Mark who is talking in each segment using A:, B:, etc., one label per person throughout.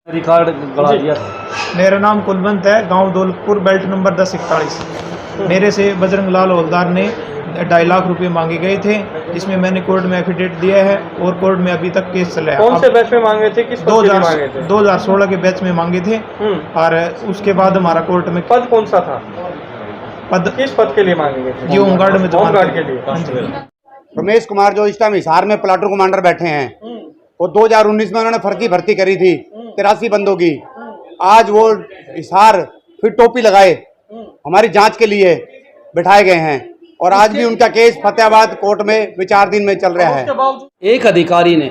A: Record गड़ा दिया था।
B: मेरा नाम कुलवंत है, गांव दौलतपुर, बेल्ट नंबर 1041। मेरे से बजरंग लाल हवलदार ने 2.5 लाख रुपए मांगे गए थे, जिसमें मैंने कोर्ट में एफिडेविट दिया है और कोर्ट में अभी तक केस चला है।
C: कौन से बैच में मांगे थे, किस पद के लिए मांगे थे?
B: 2016 के बैच में मांगे थे और उसके बाद हमारा कोर्ट में।
C: पद कौन सा था?
B: पद
C: किस पद के लिए मांगे गए थे?
B: ये होमगार्ड में
C: होमगार्ड के लिए।
D: रमेश कुमार जो इस टाइम हिसार में प्लाटून कमांडर बैठे हैं, वो 2019 में उन्होंने फर्जी भर्ती करी थी 83 बंदों की। आज वो हिसार फिर टोपी लगाए हमारी जांच के लिए बिठाए गए हैं और आज भी उनका केस फतेहाबाद कोर्ट में विचाराधीन में चल रहा है।
A: एक अधिकारी ने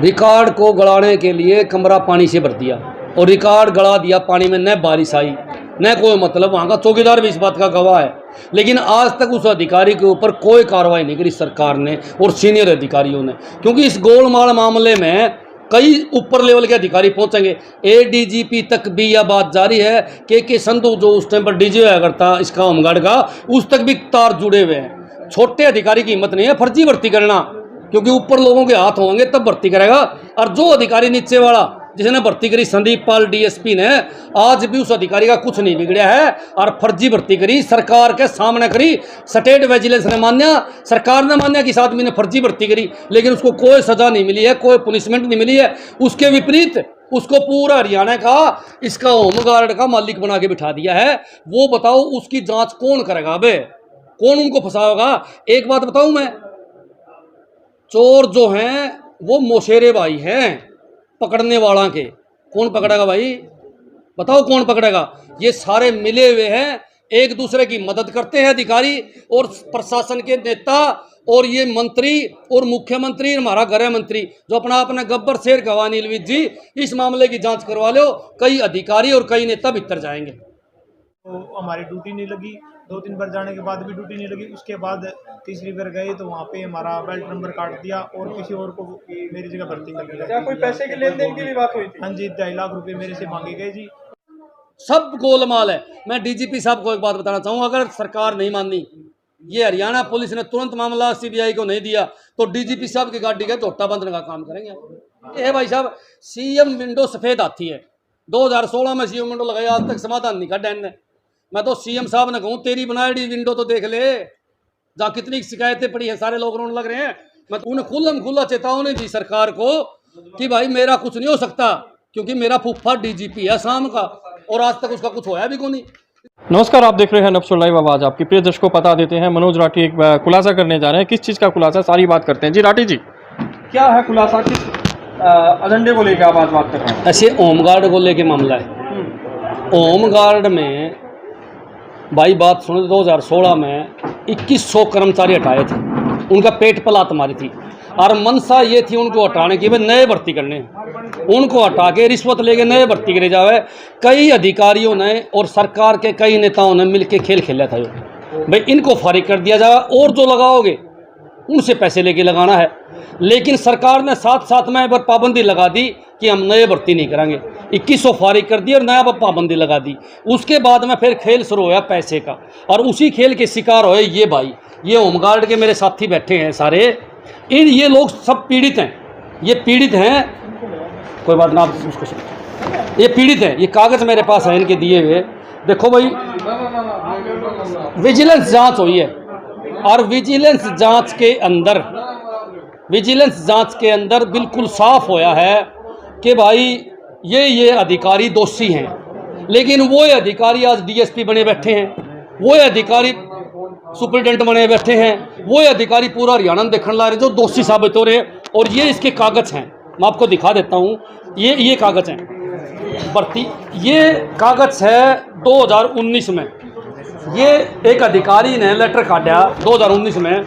A: रिकॉर्ड को गड़ाने के लिए कमरा पानी से भर दिया और रिकॉर्ड गड़ा दिया पानी में, न बारिश आई न कोई मतलब। वहाँ का चौकीदार भी इस बात का गवाह है, लेकिन आज तक उस अधिकारी के ऊपर कोई कार्रवाई नहीं करी सरकार ने और सीनियर अधिकारियों ने, क्योंकि इस गोलमाल मामले में कई ऊपर लेवल के अधिकारी पहुंचेंगे। एडीजीपी तक भी यह बात जारी है कि संधू जो उस टाइम पर डीजी होया करता इसका होमगार्ड का, उस तक भी तार जुड़े हुए हैं। छोटे अधिकारी की हिम्मत नहीं है फर्जी भर्ती करना, क्योंकि ऊपर लोगों के हाथ होंगे तब भर्ती करेगा। और जो अधिकारी नीचे वाला जिसने भर्ती करी संदीप पाल डीएसपी ने, आज भी उस अधिकारी का कुछ नहीं बिगड़ा है और फर्जी भर्ती करी, सरकार के सामने करी। स्टेट विजिलेंस ने मान्या, सरकार ने मान्या कि इस आदमी ने फर्जी भर्ती करी, लेकिन उसको कोई सजा नहीं मिली है, कोई पुनिशमेंट नहीं मिली है। उसके विपरीत उसको पूरा हरियाणा का इसका होमगार्ड का मालिक बना के बिठा दिया है। वो बताओ उसकी जांच कौन करेगा? अबे कौन उनको फंसाएगा? एक बात बताऊं मैं, चोर जो हैं वो मोशेरे भाई हैं पकड़ने वाला के। कौन पकड़ेगा भाई? बताओ कौन पकड़ेगा? ये सारे मिले हुए हैं, एक दूसरे की मदद करते हैं अधिकारी और प्रशासन के नेता और ये मंत्री और मुख्यमंत्री, हमारा गृह मंत्री जो अपना गब्बर शेर गवाह नीलवीत जी, इस मामले की जांच करवा लो। कई अधिकारी और कई नेता भीतर जाएंगे।
B: तो हमारी ड्यूटी नहीं लगी, 2-3 बार जाने के बाद भी ड्यूटी नहीं लगी। उसके बाद तीसरी बार गए तो वहाँ पे हमारा बेल्ट नंबर काट दिया और किसी और को मेरी जगह भर्ती कर दिया।
C: क्या कोई पैसे के लेन देन की भी बात हुई थी?
B: हाँ जी, 2.5 लाख रुपए मेरे से मांगे गए जी।
A: सब गोलमाल है। मैं डीजीपी साहब को एक बात बताना चाहूँगा, अगर सरकार नहीं मानी, ये हरियाणा पुलिस ने तुरंत मामला सीबीआई को नहीं दिया तो डीजीपी साहब की गाड़ी का झोटा बंधने का काम करेंगे। ये भाई साहब सीएम विंडो सफ़ेद हाथी है। 2016 में सीएम विंडो लगाई, आज तक समाधान नहीं कर डैन ने। मैं तो सीएम साहब ने कहूँ तेरी बनाई विंडो तो देख ले, जहाँ कितनी शिकायतें पड़ी है, सारे लोग रोने लग रहे हैं। मैं तो उन्हें खुला चेतावनी दी सरकार को कि भाई मेरा कुछ नहीं हो सकता, क्योंकि मेरा फूफा डीजीपी है शाम का और आज तक उसका कुछ होया भी को नहीं।
E: नमस्कार, आप देख रहे हैं नब्सुल लाइव आवाज। आपके प्रिय दर्शकों को बता देते हैं, मनोज राठी एक खुलासा करने जा रहे हैं। किस चीज़ का खुलासा, सारी बात करते हैं। जी राठी जी,
C: क्या है खुलासा, किस एजेंडे को लेकर आप आज बात कर रहे हैं?
A: ऐसे होमगार्ड को लेके मामला है। होमगार्ड में भाई बात सुनो, 2016 में 2100 कर्मचारी हटाए थे, उनका पेट पलात मारी थी और मनसा ये थी उनको हटाने की, वे नए भर्ती करने, उनको हटा के रिश्वत लेके नए भर्ती करे जावे। कई अधिकारियों ने और सरकार के कई नेताओं ने मिलके खेल खेला था भाई, इनको फारिग कर दिया जाए और जो लगाओगे उनसे पैसे लेके लगाना है। लेकिन सरकार ने साथ साथ में एक बार पाबंदी लगा दी कि हम नए भर्ती नहीं करेंगे। 2100 फारिग कर दी और नया पाबंदी लगा दी। उसके बाद में फिर खेल शुरू होया पैसे का, और उसी खेल के शिकार हुए ये भाई। ये होमगार्ड के मेरे साथी बैठे हैं सारे, ये लोग सब पीड़ित हैं। ये पीड़ित हैं, कोई बात ना, आप उसको सुनो। ये पीड़ित हैं, ये कागज़ मेरे पास है इनके दिए हुए। देखो भाई, विजिलेंस जांच हुई है और विजिलेंस जांच के अंदर बिल्कुल साफ होया है कि भाई ये अधिकारी दोषी हैं। लेकिन वो अधिकारी आज डीएसपी बने बैठे हैं, वो अधिकारी सुपरिटेंडेंट बने बैठे हैं, वो अधिकारी पूरा हरियाणा देखने ला रहे जो दोषी साबित हो रहे। और ये इसके कागज़ हैं, मैं आपको दिखा देता हूँ। ये कागज़ हैं भर्ती, ये कागज़ है 2019 में। ये एक अधिकारी ने लेटर काटा 2019 में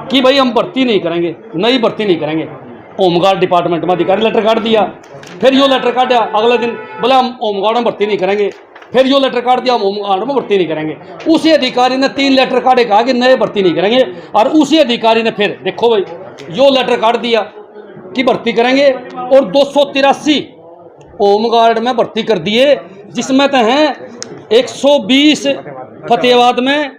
A: कि भाई हम भर्ती नहीं करेंगे, नई भर्ती नहीं करेंगे। होमगार्ड डिपार्टमेंट में अधिकारी लेटर काट दिया। फिर यो लेटर काटा अगले दिन, बोले हम होमगार्ड में भर्ती नहीं करेंगे। फिर यो लेटर काट दिया, हम होमगार्ड में भर्ती नहीं करेंगे। उसी अधिकारी ने 3 लेटर काटे, कहा कि नए भर्ती नहीं करेंगे। और उसी अधिकारी ने फिर देखो भाई यो लेटर काट दिया कि भर्ती करेंगे और 283 होमगार्ड में भर्ती कर दिए, जिसमें तो हैं 120 फतेहाबाद में,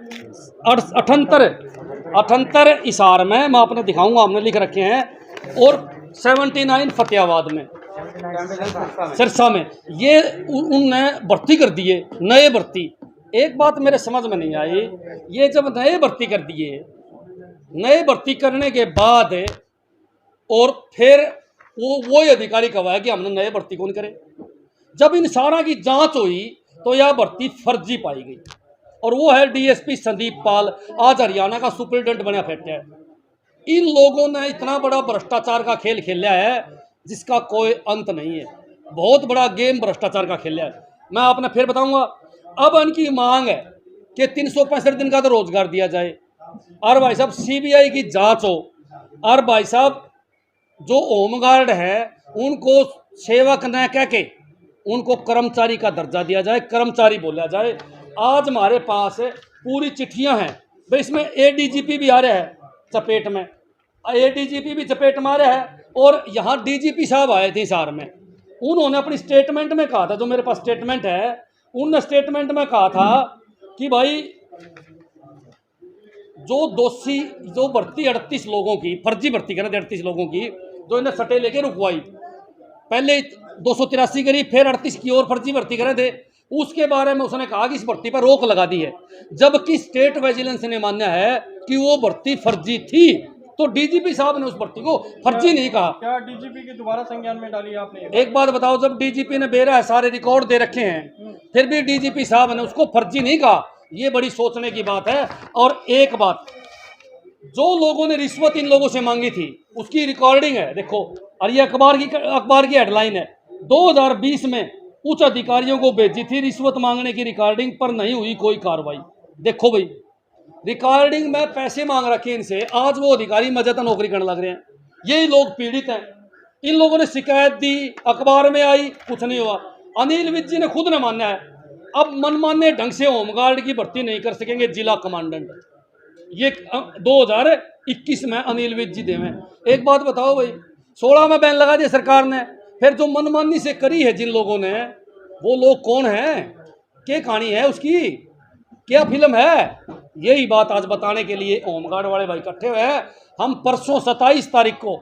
A: 78 हिसार में, मैं आपने दिखाऊंगा, हमने लिख रखे हैं, और 79 फतेहाबाद में। सिरसा में, ये उनने भर्ती कर दिए नए भर्ती। एक बात मेरे समझ में नहीं आई, ये जब नए भर्ती कर दिए, नए भर्ती करने के बाद और फिर वो अधिकारी कहा है कि हमने नए भर्ती कौन करे। जब इन सारा की जांच हुई तो यह भर्ती फर्जी पाई गई, और वो है डीएसपी संदीप पाल, आज हरियाणा का सुपरिटेंडेंट बना फिरता है। इन लोगों ने इतना बड़ा भ्रष्टाचार का खेल खेला है जिसका कोई अंत नहीं है। बहुत बड़ा गेम भ्रष्टाचार का खेला है। मैं आपने फिर बताऊंगा। अब इनकी मांग है कि 365 दिन का तो रोजगार दिया जाए, और भाई साहब सीबीआई की जांच हो, और भाई साहब जो होमगार्ड है उनको सेवक न कह के उनको कर्मचारी का दर्जा दिया जाए, कर्मचारी बोला जाए। आज हमारे पास पूरी चिट्ठियां हैं भाई, इसमें एडीजीपी भी आ रहा है चपेट में, एडीजीपी भी चपेट में आ रहा है, और यहाँ डीजीपी साहब आए थे हिसार में। उन्होंने अपनी स्टेटमेंट में कहा था, जो मेरे पास स्टेटमेंट है, उन्होंने स्टेटमेंट में कहा था कि भाई जो दोषी जो भर्ती 38 लोगों की फर्जी भर्ती कर रहे थे, 38 लोगों की जो इन्हें सटे लेके रुकवाई, पहले 283 करी, फिर 38 की और फर्जी भर्ती कर रहे थे। उसके बारे में उसने कहा कि इस भर्ती पर रोक लगा दी है, जबकि स्टेट विजिलेंस ने माना है कि वो भर्ती फर्जी थी। तो डीजीपी साहब ने उस भर्ती को फर्जी नहीं कहा।
C: क्या डीजीपी की दोबारा संज्ञान में डाली आपने?
A: एक बात बताओ, जब डीजीपी ने बेरा है, सारे रिकॉर्ड दे रखे हैं, फिर भी डीजीपी साहब ने उसको फर्जी नहीं कहा, ये बड़ी सोचने की बात है। और एक बात, जो लोगों ने रिश्वत इन लोगों से मांगी थी उसकी रिकॉर्डिंग है, देखो, और ये अखबार की हेडलाइन है, 2020 में उच्च अधिकारियों को भेजी थी रिश्वत मांगने की रिकॉर्डिंग, पर नहीं हुई कोई कार्रवाई। देखो भाई, रिकॉर्डिंग में पैसे मांग रखे इनसे, आज वो अधिकारी मजे तो नौकरी करने लग रहे हैं। यही लोग पीड़ित हैं। इन लोगों ने शिकायत दी, अखबार में आई, कुछ नहीं हुआ। अनिल विज जी ने खुद ने माना है, अब मनमाने ढंग से होमगार्ड की भर्ती नहीं कर सकेंगे जिला कमांडेंट। ये 2021 में अनिल विज जी देवे। एक बात बताओ भाई, 16 में बैन लगा दिया सरकार ने, फिर जो मनमानी से करी है जिन लोगों ने, वो लोग कौन हैं, क्या कहानी है उसकी, क्या फिल्म है, यही बात आज बताने के लिए होमगार्ड वाले भाई इकट्ठे हुए हैं। हम परसों 27 तारीख को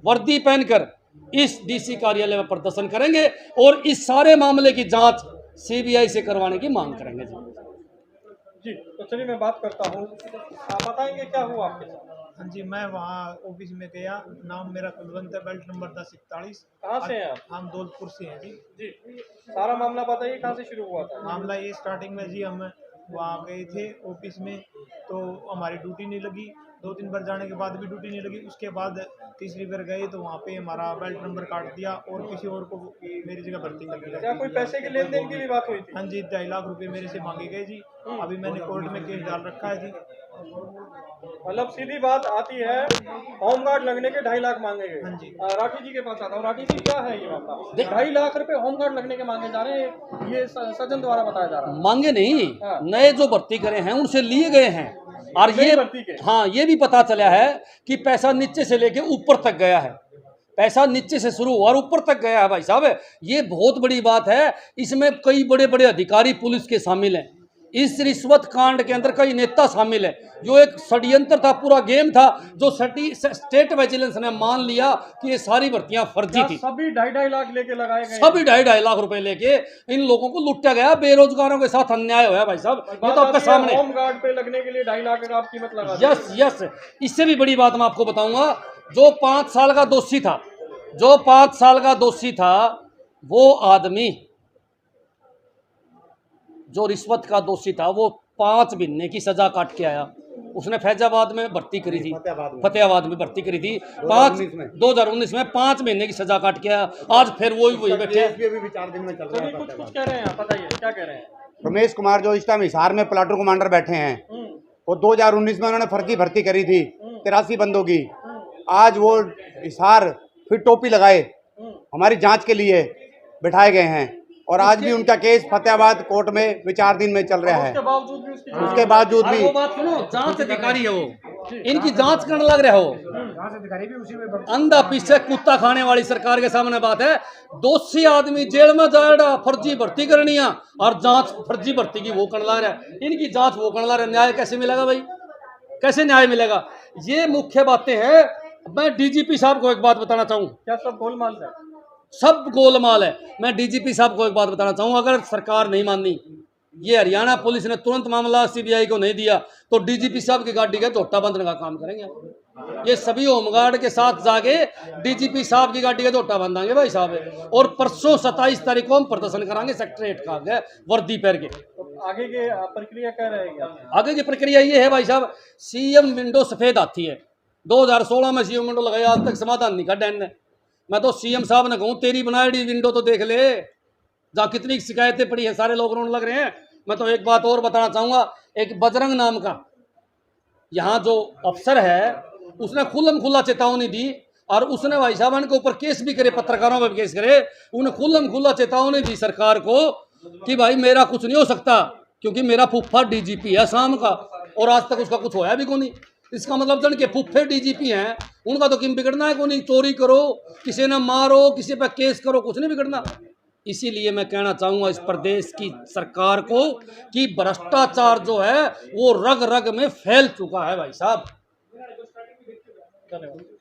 A: वर्दी पहनकर इस डीसी कार्यालय में प्रदर्शन करेंगे और इस सारे मामले की जांच सीबीआई से करवाने की मांग करेंगे।
C: जी, तो चलिए मैं बात करता हूँ, आप बताएंगे क्या हुआ आपके साथ?
B: हाँ जी, मैं वहाँ ऑफिस में गया। नाम मेरा कुलवंत है, बेल्ट नंबर 1041।
C: कहाँ से हैं आप?
B: हम दौलतपुर से हैं जी।
C: जी, सारा मामला बताइए, कहाँ से शुरू हुआ था?
B: मामला ये स्टार्टिंग में जी, हम वहाँ गए थे ऑफिस में, तो हमारी ड्यूटी नहीं लगी। 2-3 बार जाने के बाद भी ड्यूटी नहीं लगी। उसके बाद तीसरी बार गए तो वहाँ पे हमारा बेल्ट नंबर काट दिया और किसी और को मेरी जगह भर्ती कर दिया।
C: क्या कोई पैसे के लेन देन की भी बात हुई थी?
B: हाँ जी, 2.5 लाख रुपए मेरे से मांगे गए जी। अभी मैंने कोर्ट में केस डाल रखा है जी।
C: मतलब सीधी बात आती है, होमगार्ड लगने के 2.5 लाख मांगे गए।
B: हाँ जी।
C: राठी जी के पास आता हूँ। राठी जी, क्या है ये मामला? 2.5 लाख रुपए होमगार्ड लगने के मांगे जा रहे हैं, ये सज्जन द्वारा बताया जा रहा है।
A: मांगे नहीं,
C: हाँ।
A: नए जो भर्ती करे हैं उनसे लिए गए हैं। और
C: नई
A: ये
C: भर्ती के?
A: हाँ, ये भी पता चला है कि पैसा नीचे से लेके ऊपर तक गया है। पैसा नीचे से शुरू हुआ और ऊपर तक गया है भाई साहब। ये बहुत बड़ी बात है। इसमें कई बड़े बड़े अधिकारी पुलिस के शामिल हैं। इस रिश्वत कांड के अंदर कई नेता शामिल है। जो एक षड्यंत्र था, पूरा गेम था, जो स्टेट विजिलेंस ने मान लिया कि ये सारी भर्तियां फर्जी थी।
C: सभी 2.5 लाख लेके लगाए गए?
A: सभी 2.5 लाख रुपए लेके इन लोगों को लुटा गया। बेरोजगारों के साथ अन्याय हुआ भाई साहब, ये तो आपके सामने।
C: होमगार्ड पे लगने के लिए 2.5 लाख का आप कीमत लगा?
A: यस यस, इससे भी बड़ी बात मैं आपको बताऊंगा। जो 5 साल का दोषी था, जो 5 साल का दोषी था, वो आदमी जो रिश्वत का दोषी था, वो 5 महीने की सजा काट के आया। उसने फैजाबाद में भर्ती करी थी, फतेहाबाद में भर्ती करी थी 2019 में 5 महीने की सजा काट के आया। आज फिर वही बैठे।
D: भी 4 दिन में चल रहा है।
C: कुछ कह रहे हैं, बताइए क्या कह रहे हैं?
D: रमेश कुमार जो इस टाइम हिसार में प्लाटून कमांडर बैठे हैं, वो 2019 में उन्होंने फर्जी भर्ती करी थी 83 बंदों की। आज वो हिसार फिर टोपी लगाए हमारी जांच के लिए बिठाए गए हैं, और आज भी उनका केस फतेहाबाद कोर्ट में विचार दिन में चल रहा है।
C: उसके बावजूद भी
D: उसके बावजूद भी
A: वो बात सुनो, जांच अधिकारी है वो, इनकी जांच करने लग रहा हो। अंधा पीछे कुत्ता खाने वाली सरकार के सामने बात है। दोषी आदमी जेल में जाएगा, फर्जी भर्ती करनी है, और जांच फर्जी भर्ती की वो करने लग रहा है। इनकी जांच वो करने लग रहा है। न्याय कैसे मिलेगा भाई, कैसे न्याय मिलेगा? ये मुख्य बातें हैं। मैं डीजीपी साहब को एक बात बताना चाहूँ।
C: क्या सब गोलमाल है?
A: सब गोलमाल है। मैं डीजीपी साहब को एक बात बताना चाहूँगा, अगर सरकार नहीं मानी, ये हरियाणा पुलिस ने तुरंत मामला सीबीआई को नहीं दिया तो डीजीपी साहब की गाड़ी का झोटा बंधने का काम करेंगे। ये सभी होमगार्ड के साथ जाके डीजीपी साहब की गाड़ी का झोटा बंधाएंगे भाई साहब। और परसों 27 तारीख को हम प्रदर्शन कराएंगे सेक्रेटरीट का आगे वर्दी पहन के।
C: तो आगे की प्रक्रिया क्या रहेगी?
A: आगे की प्रक्रिया ये है भाई साहब, सीएम विंडो सफेद आती है। 2016 में सीएम विंडो लगाई, आज तक समाधान नहीं कर डैन ने। मैं तो सीएम साहब ने कहूँ तेरी बनाई विंडो तो देख ले, जहाँ कितनी शिकायतें पड़ी हैं, सारे लोग रोने लग रहे हैं। मैं तो एक बात और बताना चाहूँगा, एक बजरंग नाम का यहाँ जो अफसर है उसने खुल्लम खुल्ला चेतावनी दी, और उसने भाई साहब उनके ऊपर केस भी करे, पत्रकारों पर केस करे। उन्हें खुल्लम खुल्ला चेतावनी दी सरकार को कि भाई मेरा कुछ नहीं हो सकता, क्योंकि मेरा फूफा डीजीपी है शाम का, और आज तक उसका कुछ होया भी कोई नहीं। इसका मतलब जन के फूफे डीजीपी हैं, उनका तो किम बिगड़ना है कोई नहीं। चोरी करो, किसी ने मारो, किसी पर केस करो, कुछ नहीं बिगड़ना। इसीलिए मैं कहना चाहूँगा इस प्रदेश की सरकार को कि भ्रष्टाचार जो है वो रग रग में फैल चुका है भाई साहब।
C: धन्यवाद।